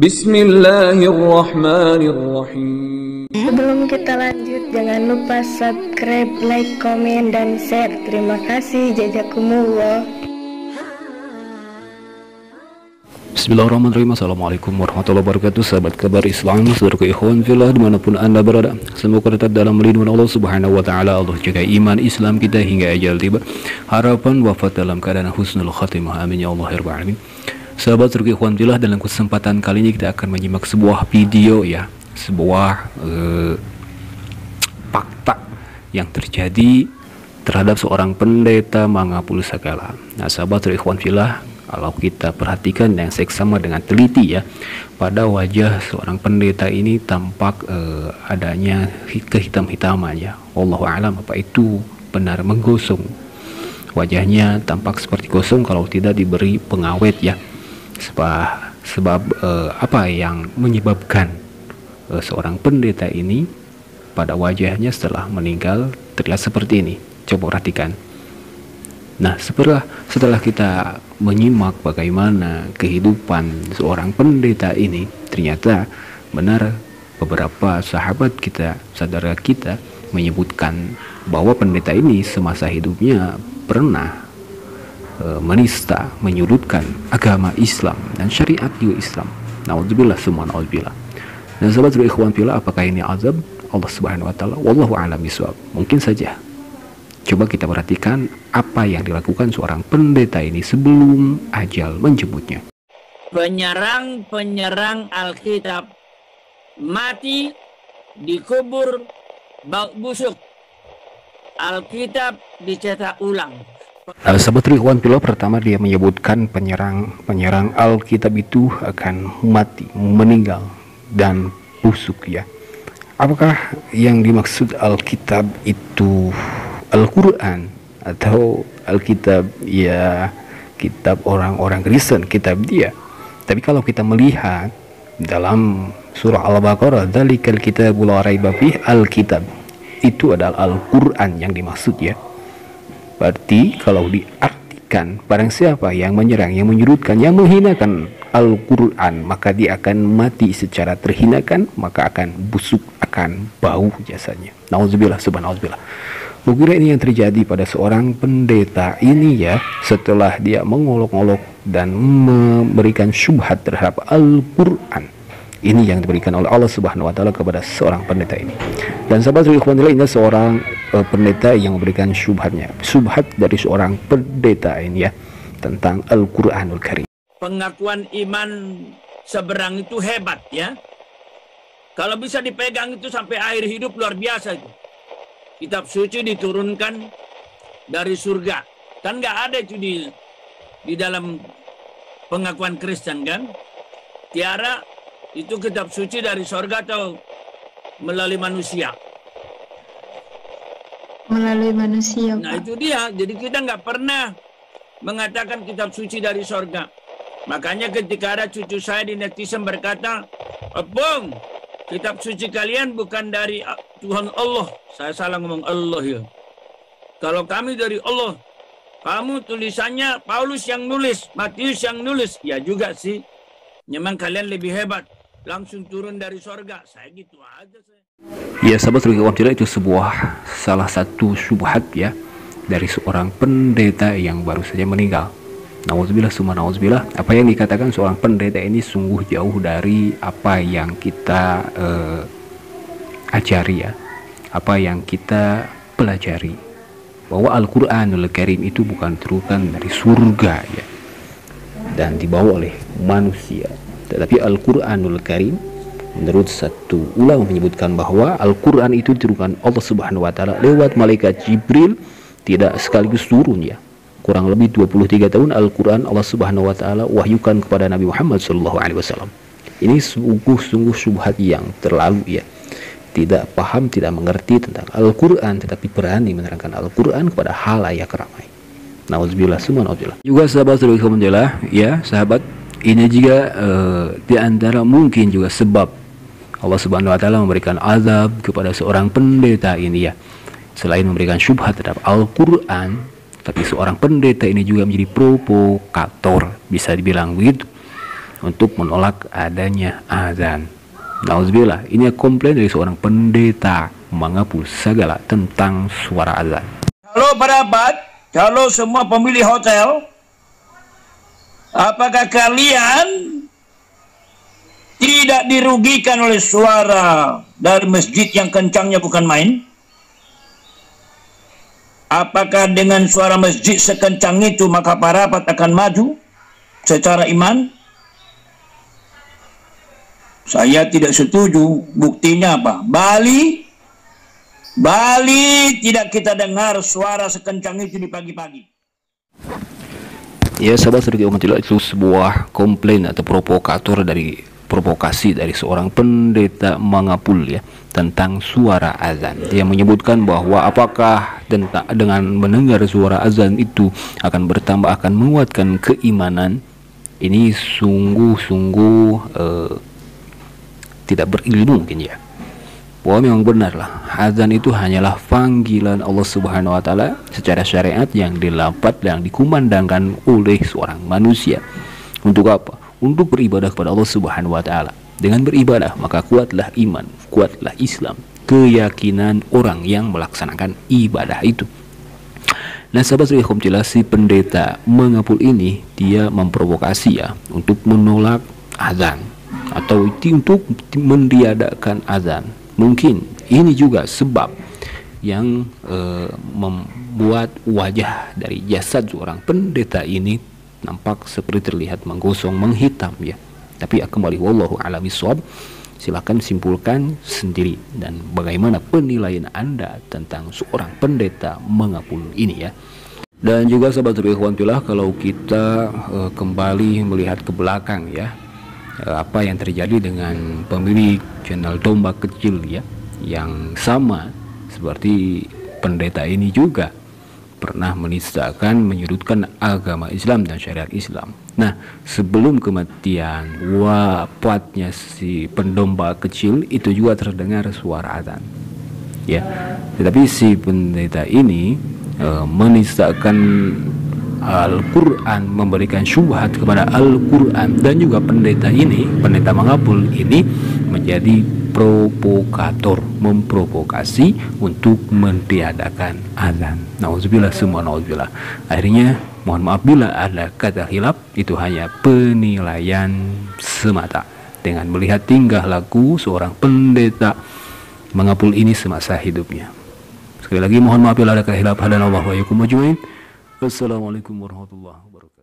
Bismillahirrahmanirrahim. Sebelum kita lanjut, jangan lupa subscribe, like, komen, dan share. Terima kasih. Jazakumullah. Bismillahirrahmanirrahim. Assalamualaikum warahmatullahi wabarakatuh. Sahabat kabar Islam, saudaraku ikhwan fillah dimanapun anda berada, semoga tetap dalam lindungan Allah subhanahu wa ta'ala. Allah jaga iman Islam kita hingga ajal tiba. Harapan wafat dalam keadaan husnul khatimah, amin ya Allah ya rabbal alamin. Sahabat saudaraku ikhwan fillah, dalam kesempatan kali ini kita akan menyimak sebuah video ya, sebuah fakta yang terjadi terhadap seorang pendeta Mangapusakala. Nah sahabat saudaraku ikhwan fillah, kalau kita perhatikan dengan seksama dengan teliti ya, pada wajah seorang pendeta ini tampak adanya kehitam-hitaman ya. Wallahu a'lam apa itu benar menggosong. Wajahnya tampak seperti gosong kalau tidak diberi pengawet ya. Sebab apa yang menyebabkan seorang pendeta ini pada wajahnya setelah meninggal terlihat seperti ini? Coba perhatikan. Nah, setelah kita menyimak bagaimana kehidupan seorang pendeta ini, ternyata benar beberapa sahabat kita, saudara kita menyebutkan bahwa pendeta ini semasa hidupnya pernah menista, menyudutkan agama Islam dan syariat juga Islam. Nauzubillah summa nauzubillah. Dan sahabat ikhwan fillah, apakah ini azab Allah Subhanahu wa taala? Wallahu a'lam bishawab. Mungkin saja. Coba kita perhatikan apa yang dilakukan seorang pendeta ini sebelum ajal menjemputnya. Penyerang Alkitab mati, dikubur, bau busuk. Alkitab dicetak ulang. Sahabat ikhwan fillah, pertama dia menyebutkan penyerang Alkitab itu akan mati, meninggal dan busuk ya. Apakah yang dimaksud Alkitab itu Al-Quran atau Alkitab ya kitab orang-orang Kristen, kitab dia? Tapi kalau kita melihat dalam surah Al-Baqarah, dzalikal kitabul la raiba fih, Alkitab itu adalah Al-Quran yang dimaksud ya. Berarti kalau diartikan barang siapa yang menyerang, yang menyudutkan, yang menghinakan Al-Quran, maka dia akan mati secara terhinakan, maka akan busuk, akan bau jasanya. Nauzubillah subhanallah. Mungkin ini yang terjadi pada seorang pendeta ini ya, setelah dia mengolok-olok dan memberikan syubhat terhadap Al-Quran. Ini yang diberikan oleh Allah Subhanahu wa taala kepada seorang pendeta ini. Dan sahabat ikhwan fillah, ini seorang pendeta yang memberikan syubhatnya. Syubhat dari seorang pendeta ini ya, tentang Al-Qur'anul Karim. Pengakuan iman seberang itu hebat ya. Kalau bisa dipegang itu sampai akhir hidup, luar biasa itu. Kitab suci diturunkan dari surga. Kan nggak ada itu di dalam pengakuan Kristen kan? Tiara itu kitab suci dari surga atau melalui manusia? Melalui manusia, Pak. Nah itu dia. Jadi kita nggak pernah mengatakan kitab suci dari surga. Makanya ketika ada cucu saya di netizen berkata, "Bung, kitab suci kalian bukan dari Tuhan Allah." Saya salah ngomong Allah ya. Kalau kami dari Allah, kamu tulisannya Paulus yang nulis, Matius yang nulis. Ya juga sih. Memang kalian lebih hebat. Langsung turun dari sorga. Saya gitu aja saya. Ya sahabat ikhwan fillah, itu salah satu syubhat ya dari seorang pendeta yang baru saja meninggal. Nauzubillah summa nauzubillah. Apa yang dikatakan seorang pendeta ini sungguh jauh dari apa yang kita ajari ya, apa yang kita pelajari, bahwa Al-Qur'anul Karim itu bukan turunan dari surga ya dan dibawa oleh manusia. Tetapi Al-Qur'anul Karim, menurut satu ulama menyebutkan bahwa Al-Quran itu diturunkan Allah Subhanahu wa taala lewat malaikat Jibril, tidak sekaligus turun ya. Kurang lebih 23 tahun Al-Quran Allah Subhanahu wa taala wahyukan kepada Nabi Muhammad SAW. Ini sungguh-sungguh syubhat yang terlalu ya. Tidak paham, tidak mengerti tentang Al-Quran, tetapi berani menerangkan Al-Quran kepada halayak ramai. Nauzubillah summa nauzubillah. Juga sahabat alhamdulillah ya sahabat, ini juga di antara mungkin juga sebab Allah Subhanahu wa taala memberikan azab kepada seorang pendeta ini ya. Selain memberikan syubhat terhadap Al-Qur'an, tapi seorang pendeta ini juga menjadi provokator, bisa dibilang begitu. untuk menolak adanya azan. Nauzubillah, ini komplain dari seorang pendeta mengapul segala tentang suara azan. Halo parabat, kalau semua pemilik hotel, apakah kalian tidak dirugikan oleh suara dari masjid yang kencangnya bukan main? Apakah dengan suara masjid sekencang itu maka parabat akan maju secara iman? Saya tidak setuju. Buktinya apa? Bali tidak kita dengar suara sekencang itu di pagi-pagi. Ya sahabat sedikit umatillah, itu sebuah komplain atau provokasi dari seorang pendeta mengapul ya tentang suara azan. Dia menyebutkan bahwa apakah dengan mendengar suara azan itu akan bertambah, akan menguatkan keimanan. Ini sungguh-sungguh tidak berilmu mungkin ya. Bahwa memang benarlah azan itu hanyalah panggilan Allah Subhanahu wa taala secara syariat yang dilafaz yang dikumandangkan oleh seorang manusia. Untuk apa? Untuk beribadah kepada Allah Subhanahu wa taala. Dengan beribadah maka kuatlah iman, kuatlah Islam, keyakinan orang yang melaksanakan ibadah itu. Nah sahabat alhamdulillah, si pendeta mengapul ini dia memprovokasi ya untuk menolak azan atau untuk mentiadakan azan. Mungkin ini juga sebab yang membuat wajah dari jasad seorang pendeta ini nampak seperti terlihat menggosong, menghitam ya. Tapi kembali wallahu a'lam bishawab, silakan simpulkan sendiri dan bagaimana penilaian Anda tentang seorang pendeta mengapul ini ya. Dan juga sahabat ikhwanillah, kalau kita kembali melihat ke belakang ya, apa yang terjadi dengan pemilik channel domba kecil ya, yang sama seperti pendeta ini juga pernah menistakan, menyudutkan agama Islam dan syariat Islam. Nah, sebelum kematian, wafatnya si pendomba kecil itu juga terdengar suara azan. Ya, tetapi si pendeta ini menistakan Al-Quran, memberikan syubhat kepada Al-Quran, dan juga pendeta ini, pendeta mengapul ini menjadi provokator, memprovokasi untuk mentiadakan azan. Nauzubillah, semua nauzubillah. Akhirnya mohon maaf bila ada kata hilaf, itu hanya penilaian semata dengan melihat tingkah laku seorang pendeta mengapul ini semasa hidupnya. Sekali lagi mohon maaf bila ada kata hilaf. Hadanallahu wa iyyakum ajmain. Wassalamualaikum warahmatullahi wabarakatuh.